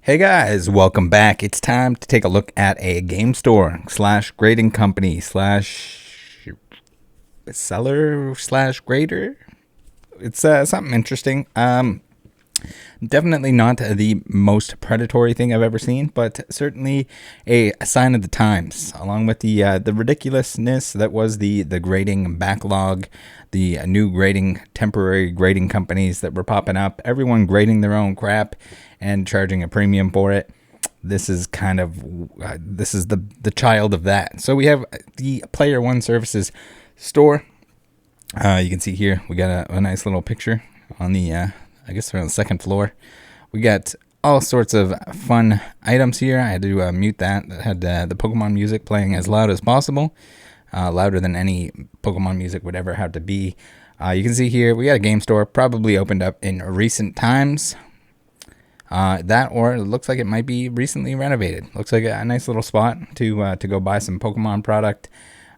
Hey guys, welcome back. It's time to take a look at a game store slash grading company slash seller slash grader. It's something interesting. Definitely not the most predatory thing I've ever seen, but certainly a sign of the times. Along with the ridiculousness that was the grading backlog, the new grading temporary grading companies that were popping up, everyone grading their own crap and charging a premium for it. This is kind of this is the child of that. So we have the Player One Services store. You can see here we got a nice little picture on the I guess we're on the second floor. We got all sorts of fun items here. I had to mute that. It had the Pokemon music playing as loud as possible, louder than any Pokemon music would ever have to be. You can see here we got a game store, probably opened up in recent times. That or it looks like it might be recently renovated. Looks like a nice little spot to go buy some Pokemon product.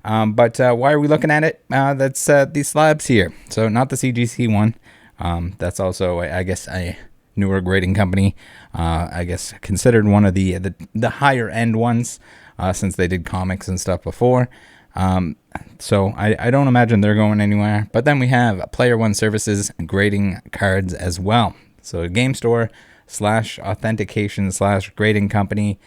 But why are we looking at it? That's these slabs here. So not the CGC one. That's also, I guess, a newer grading company. I guess considered one of the higher end ones, since they did comics and stuff before. So I don't imagine they're going anywhere. But then we have Player One Services grading cards as well. So a game store slash authentication slash grading company,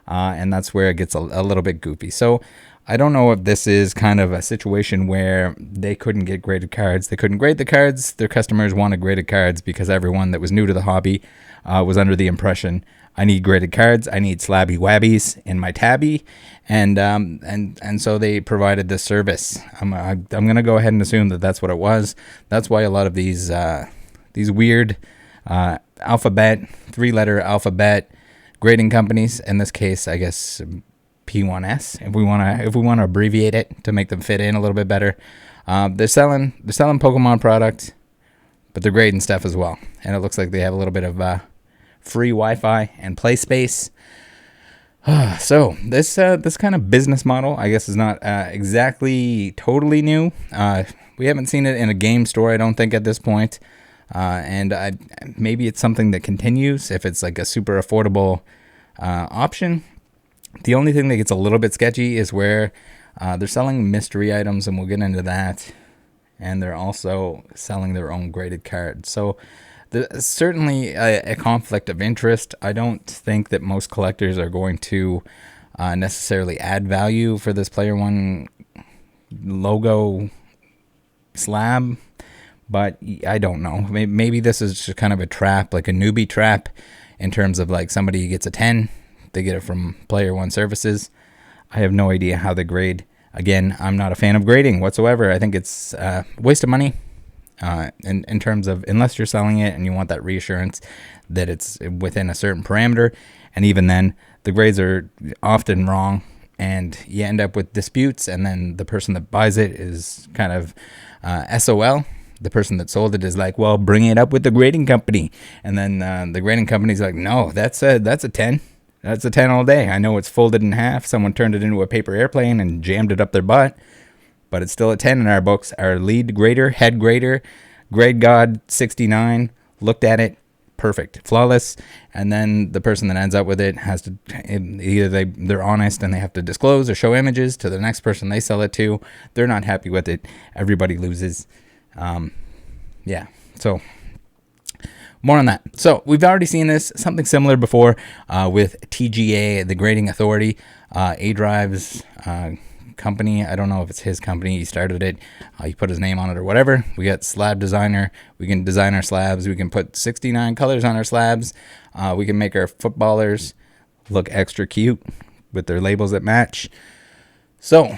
and that's where it gets a little bit goofy. So I don't know if this is kind of a situation where they couldn't get graded cards. They couldn't grade the cards. Their customers wanted graded cards because everyone that was new to the hobby was under the impression, I need graded cards. I need slabby wabbies in my tabby, and so they provided this service. I'm gonna go ahead and assume that that's what it was. That's why a lot of these weird alphabet, three-letter alphabet grading companies, in this case, I guess P1S, if we want to abbreviate it to make them fit in a little bit better. They're selling Pokemon product, but they're grading stuff as well. And it looks like they have a little bit of free Wi-Fi and play space. So this kind of business model, I guess, is not exactly totally new. We haven't seen it in a game store, I don't think, at this point. And maybe it's something that continues if it's like a super affordable option. The only thing that gets a little bit sketchy is where they're selling mystery items, and we'll get into that. And they're also selling their own graded cards. So there's certainly a conflict of interest. I don't think that most collectors are going to necessarily add value for this Player One logo slab. But I don't know. Maybe this is just kind of a trap, like a newbie trap, in terms of like somebody gets a 10. They get it from Player One Services. I have no idea how they grade. Again, I'm not a fan of grading whatsoever. I think it's a waste of money in terms of, unless you're selling it and you want that reassurance that it's within a certain parameter. And even then, the grades are often wrong, and you end up with disputes, and then the person that buys it is kind of SOL. The person that sold it is like, well, bring it up with the grading company. And then the grading company's like, no, that's a 10. That's a 10 all day. I know it's folded in half. Someone turned it into a paper airplane and jammed it up their butt. But it's still a 10 in our books. Our lead grader, head grader, grade god 69, looked at it, perfect, flawless. And then the person that ends up with it has to, either they're honest and they have to disclose or show images to the next person they sell it to. They're not happy with it. Everybody loses. Yeah, so more on that. So we've already seen this, something similar before with TGA, the grading authority, A-Drive's company. I don't know if it's his company. He started it. He put his name on it or whatever. We got Slab Designer. We can design our slabs. We can put 69 colors on our slabs. We can make our footballers look extra cute with their labels that match. So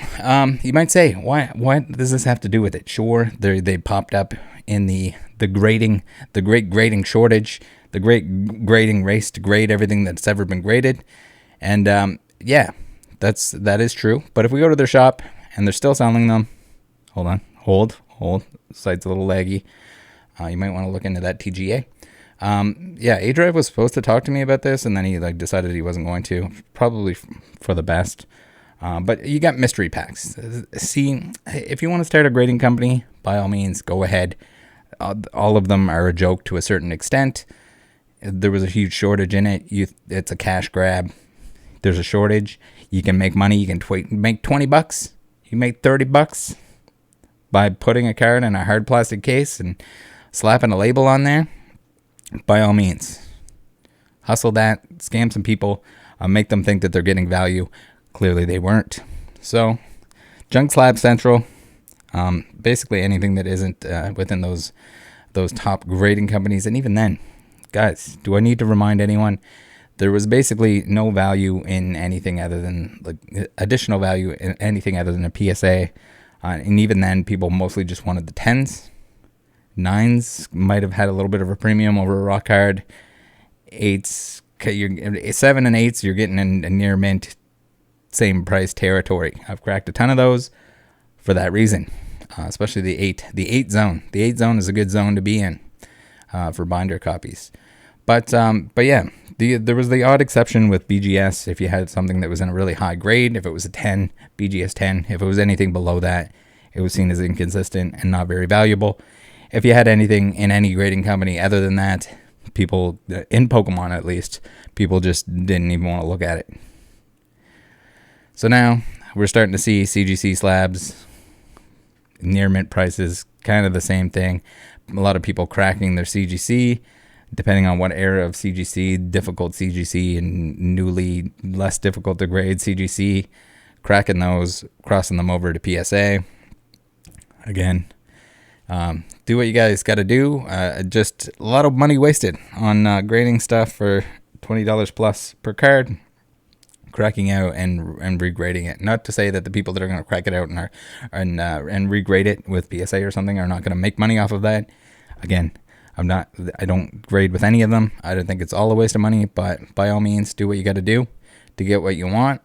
you might say, what does this have to do with it? Sure, they popped up in the grading, the great grading shortage, the great grading race to grade everything that's ever been graded. And yeah, that is true. But if we go to their shop and they're still selling them, hold. Site's a little laggy. You might want to look into that TGA. Yeah, A-Drive was supposed to talk to me about this, and then he decided he wasn't going to, probably for the best. But you got mystery packs. See, if you want to start a grading company, by all means, go ahead. All of them are a joke to a certain extent. there was a huge shortage in it. It's a cash grab. There's a shortage. You can make money. You can make $20. You make $30 by putting a card in a hard plastic case and slapping a label on there. By all means, hustle that, scam some people, make them think that they're getting value. Clearly they weren't. So, Junk Slab Central, basically anything that isn't within those top grading companies. And even then, guys, do I need to remind anyone? There was basically no value in anything other than, like, additional value in anything other than a PSA. And even then, people mostly just wanted the 10s. 9s might have had a little bit of a premium over a rock card. 8s, 7 and 8s, you're getting in a near mint, same price territory. I've cracked a ton of those for that reason, especially the 8 zone. The 8 zone is a good zone to be in for binder copies. But yeah, there was the odd exception with BGS. If you had something that was in a really high grade, if it was a 10, BGS 10, if it was anything below that, it was seen as inconsistent and not very valuable. If you had anything in any grading company other than that, people, in Pokemon at least, people just didn't even want to look at it. So now we're starting to see CGC slabs, near mint prices, kind of the same thing. A lot of people cracking their CGC, depending on what era of CGC, difficult CGC and newly less difficult to grade CGC, cracking those, crossing them over to PSA. Again, do what you guys got to do. Just a lot of money wasted on grading stuff for $20 plus per card, cracking out and regrading it. Not to say that the people that are going to crack it out and regrade it with PSA or something are not going to make money off of that. Again, I don't grade with any of them. I don't think it's all a waste of money, but by all means, do what you got to do to get what you want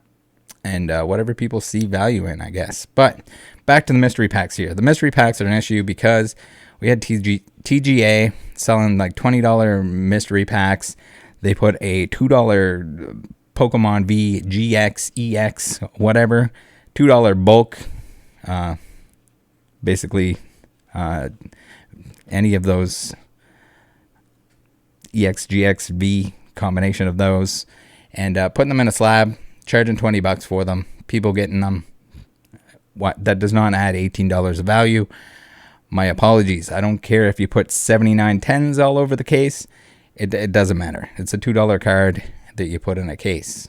and whatever people see value in, I guess. But back to the mystery packs here. The mystery packs are an issue because we had TGA selling like $20 mystery packs. They put a $2 Pokemon V, GX, EX, whatever, $2 bulk. Basically, any of those EX, GX, V combination of those, and putting them in a slab, charging $20 for them. People getting them. What, that does not add $18 of value. My apologies. I don't care if you put 79 10s all over the case. It doesn't matter. It's a $2 card that you put in a case.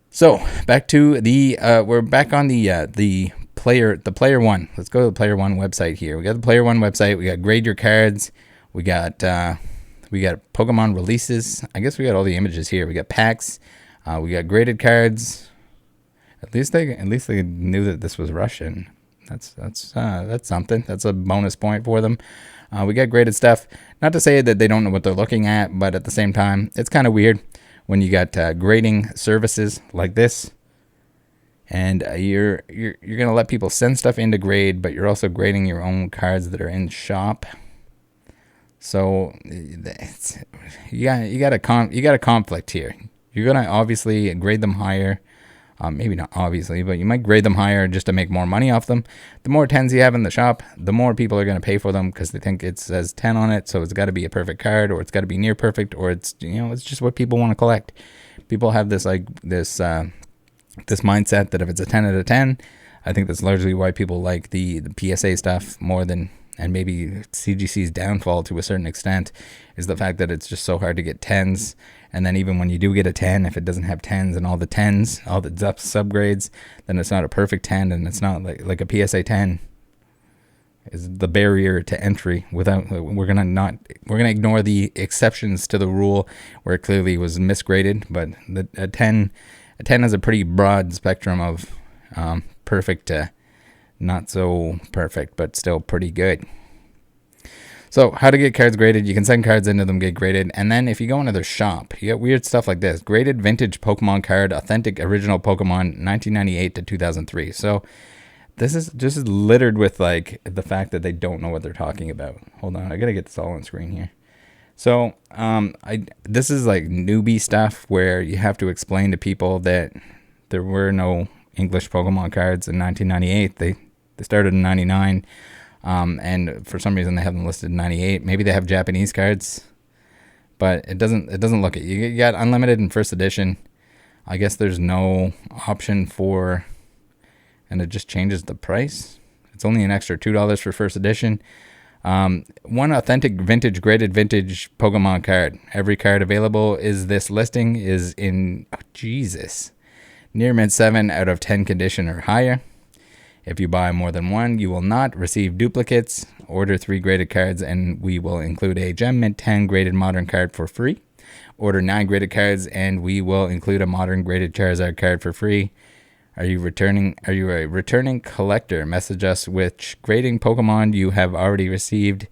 So back to the we're back on the player one. Let's go to the player one website here. We got the player one website. We got grade your cards. We got Pokemon releases. I guess we got all the images here. We got packs. We got graded cards. At least they knew that this was Russian. That's something. That's a bonus point for them. We got graded stuff. Not to say that they don't know what they're looking at, but at the same time, it's kind of weird when you got grading services like this, and you're gonna let people send stuff in to grade, but you're also grading your own cards that are in shop. So you got a conflict here. You're gonna obviously grade them higher. Maybe not obviously, but you might grade them higher just to make more money off them. The more 10s you have in the shop, the more people are going to pay for them because they think it says 10 on it, so it's got to be a perfect card, or it's got to be near perfect, or it's it's just what people want to collect. People have this this mindset that if it's a 10 out of 10, I think that's largely why people like the PSA stuff more than, and maybe CGC's downfall to a certain extent, is the fact that it's just so hard to get 10s. And then even when you do get a 10, if it doesn't have 10s and all the 10s, all the subgrades, then it's not a perfect 10, and it's not like a PSA 10 is the barrier to entry. We're gonna ignore the exceptions to the rule where it clearly was misgraded, but a 10 has a pretty broad spectrum of perfect to not so perfect, but still pretty good. So how to get cards graded. You can send cards into them, get graded. And then if you go into their shop, you get weird stuff like this. Graded vintage Pokemon card, authentic original Pokemon, 1998 to 2003. So this is just littered with like the fact that they don't know what they're talking about. Hold on, I got to get this all on screen here. So this is like newbie stuff where you have to explain to people that there were no English Pokemon cards in 1998. They started in 99. And for some reason they have them listed in 98. Maybe they have Japanese cards, but it doesn't look it. You got unlimited in first edition. I guess there's no option for, and it just changes the price. It's only an extra $2 for first edition. One authentic vintage graded vintage Pokemon card. Every card available is this listing is in near mint 7 out of 10 condition or higher. If you buy more than one, you will not receive duplicates. Order 3 graded cards and we will include a Gem Mint 10 graded modern card for free. Order 9 graded cards and we will include a modern graded Charizard card for free. Are you a returning collector? Message us which grading Pokemon you have already received,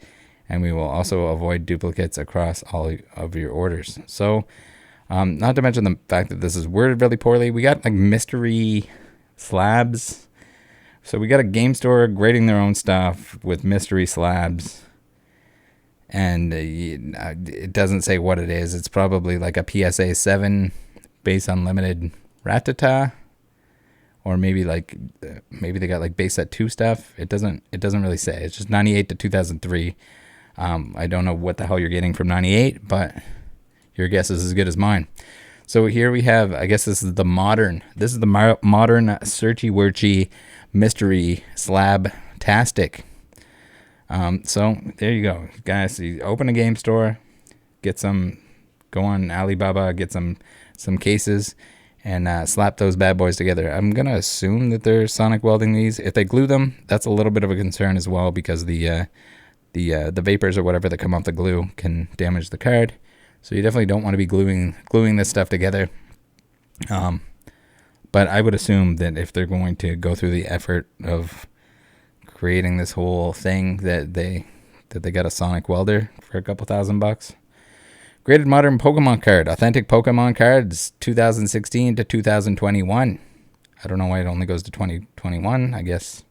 and we will also avoid duplicates across all of your orders. So, not to mention the fact that this is worded really poorly. We got like mystery slabs. So we got a game store grading their own stuff with mystery slabs. And it doesn't say what it is. It's probably like a PSA 7 base unlimited Rattata. Or maybe they got like base set 2 stuff. It doesn't really say. It's just 98 to 2003. I don't know what the hell you're getting from 98, but your guess is as good as mine. So here we have, I guess this is the modern Searchy Wurchy mystery slab-tastic. So there you go, guys. You open a game store, go on Alibaba, get some cases, and slap those bad boys together. I'm going to assume that they're sonic welding these. If they glue them, that's a little bit of a concern as well, because the vapors or whatever that come off the glue can damage the card. So you definitely don't want to be gluing this stuff together. But I would assume that if they're going to go through the effort of creating this whole thing, that they got a sonic welder for a couple $1,000. Graded modern Pokemon card. Authentic Pokemon cards 2016 to 2021. I don't know why it only goes to 2021. I guess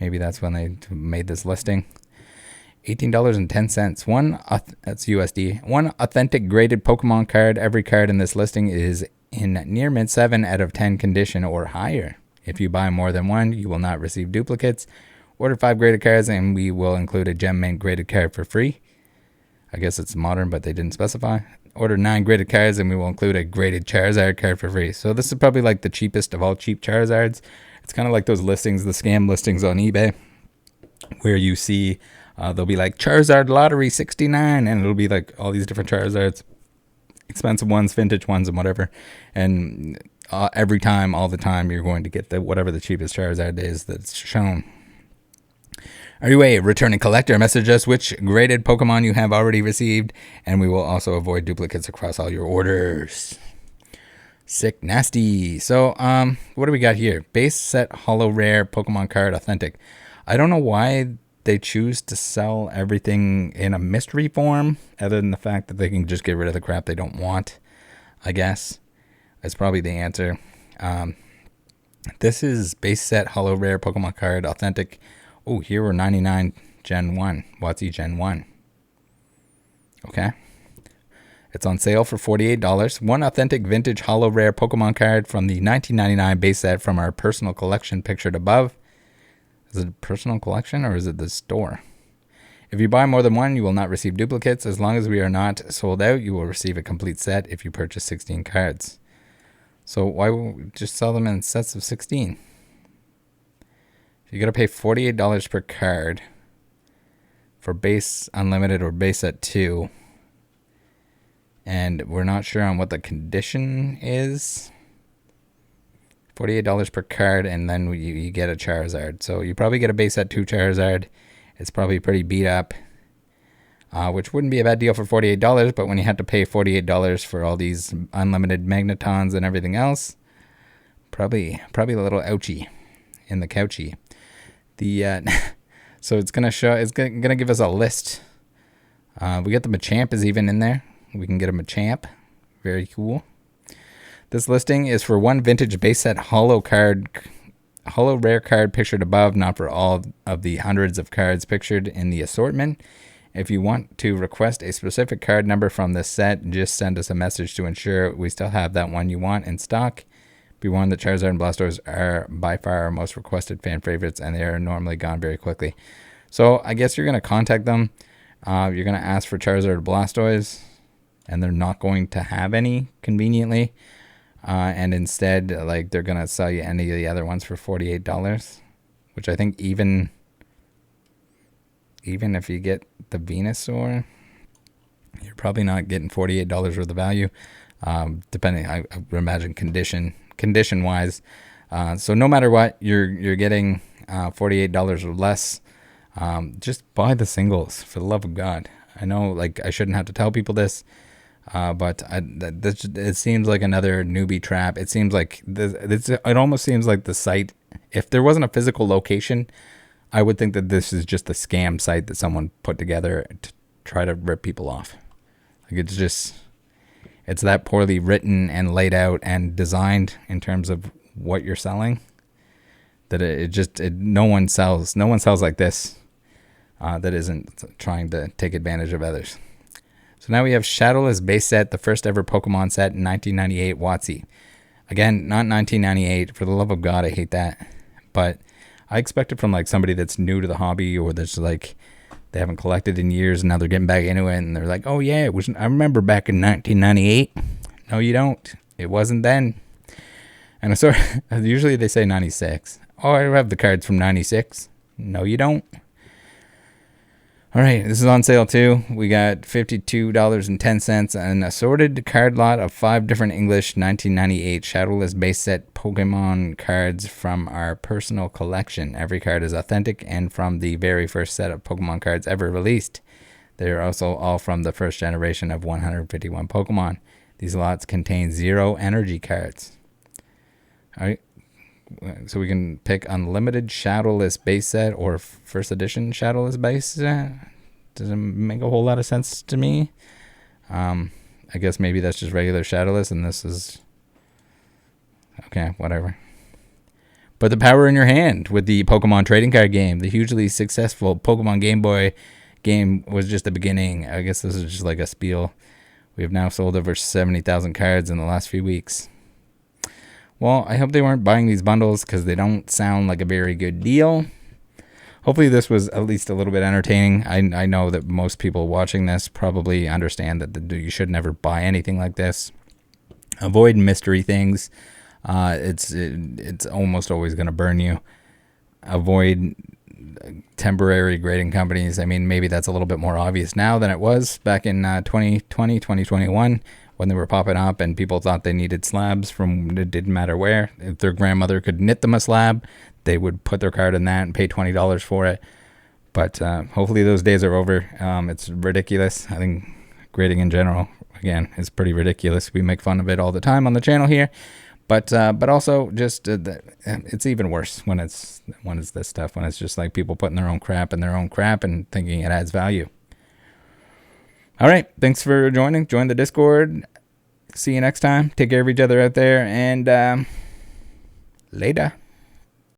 maybe that's when they made this listing. $18.10. That's USD. One authentic graded Pokemon card. Every card in this listing is in near mint 7 out of 10 condition or higher. If you buy more than one, you will not receive duplicates. Order 5 graded cards and we will include a Gem Mint graded card for free. I guess it's modern, but they didn't specify. Order 9 graded cards and we will include a graded Charizard card for free. So this is probably like the cheapest of all cheap Charizards. It's kind of like those listings, the scam listings on eBay, where you see they'll be like Charizard Lottery 69, and it'll be like all these different Charizards, expensive ones, vintage ones, and whatever. And every time, all the time, you're going to get whatever the cheapest Charizard is that's shown. Are you a returning collector? Message us which graded Pokemon you have already received, and we will also avoid duplicates across all your orders. Sick nasty. So, what do we got here? Base set holo rare Pokemon card authentic. I don't know why they choose to sell everything in a mystery form, other than the fact that they can just get rid of the crap they don't want, I guess. That's probably the answer. This is base set holo rare Pokemon card authentic. Oh, here we're 99 Gen 1. WotC Gen 1. Okay. It's on sale for $48. One authentic vintage holo rare Pokemon card from the 1999 base set from our personal collection pictured above. Is it a personal collection or is it the store? If you buy more than one, you will not receive duplicates. As long as we are not sold out, you will receive a complete set if you purchase 16 cards. So why won't we just sell them in sets of 16? You got to pay $48 per card for base unlimited or base set 2. And we're not sure on what the condition is. $48 per card, and then you get a Charizard. So you probably get a base set 2 Charizard. It's probably pretty beat up, which wouldn't be a bad deal for $48. But when you have to pay $48 for all these unlimited Magnetons and everything else, probably a little ouchy in the couchy. So it's gonna give us a list. We got the Machamp is even in there. We can get a Machamp. Very cool. This listing is for one vintage base set holo rare card pictured above, not for all of the hundreds of cards pictured in the assortment. If you want to request a specific card number from this set, just send us a message to ensure we still have that one you want in stock. Be warned that Charizard and Blastoise are by far our most requested fan favorites, and they are normally gone very quickly. So I guess you're going to contact them. You're going to ask for Charizard or Blastoise. and they're not going to have any conveniently. And instead, like, they're gonna sell you any of the other ones for $48, which I think even if you get the Venusaur, you're probably not getting $48 worth of value, depending, I imagine, condition wise. So no matter what, you're getting $48 or less. Just buy the singles, for the love of God. I know, like, I shouldn't have to tell people this. But it seems like another newbie trap. It seems like it almost seems like the site, if there wasn't a physical location, I would think that this is just a scam site that someone put together to try to rip people off. Like, it's that poorly written and laid out and designed in terms of what you're selling that no one sells like this that isn't trying to take advantage of others. So now we have Shadowless base set, the first ever Pokemon set in 1998 WotC. Again, not 1998. For the love of God, I hate that. But I expect it from like somebody that's new to the hobby, or that's like they haven't collected in years and now they're getting back into it and they're like, oh yeah, I remember back in 1998. No, you don't. It wasn't then. And so usually they say 96. Oh, I have the cards from 96. No, you don't. All right, this is on sale too. We got $52.10, an assorted card lot of 5 different English 1998 Shadowless base set Pokemon cards from our personal collection. Every card is authentic and from the very first set of Pokemon cards ever released. They are also all from the first generation of 151 Pokemon. These lots contain 0 energy cards. All right. So we can pick unlimited Shadowless base set or first edition Shadowless base set. Doesn't make a whole lot of sense to me. I guess maybe that's just regular Shadowless and this is... okay, whatever. Put the power in your hand with the Pokemon trading card game. The hugely successful Pokemon Game Boy game was just the beginning. I guess this is just like a spiel. We have now sold over 70,000 cards in the last few weeks. Well, I hope they weren't buying these bundles because they don't sound like a very good deal. Hopefully this was at least a little bit entertaining. I know that most people watching this probably understand that you should never buy anything like this. Avoid mystery things. It's almost always going to burn you. Avoid temporary grading companies. I mean, maybe that's a little bit more obvious now than it was back in 2020, 2021. When they were popping up and people thought they needed slabs from, it didn't matter where. If their grandmother could knit them a slab, they would put their card in that and pay $20 for it. But hopefully those days are over. It's ridiculous. I think grading in general, again, is pretty ridiculous. We make fun of it all the time on the channel here. But also just it's even worse when it's this stuff, when it's just like people putting their own crap in their own crap and thinking it adds value. All right. Thanks for joining. Join the Discord. See you next time. Take care of each other out there. And later.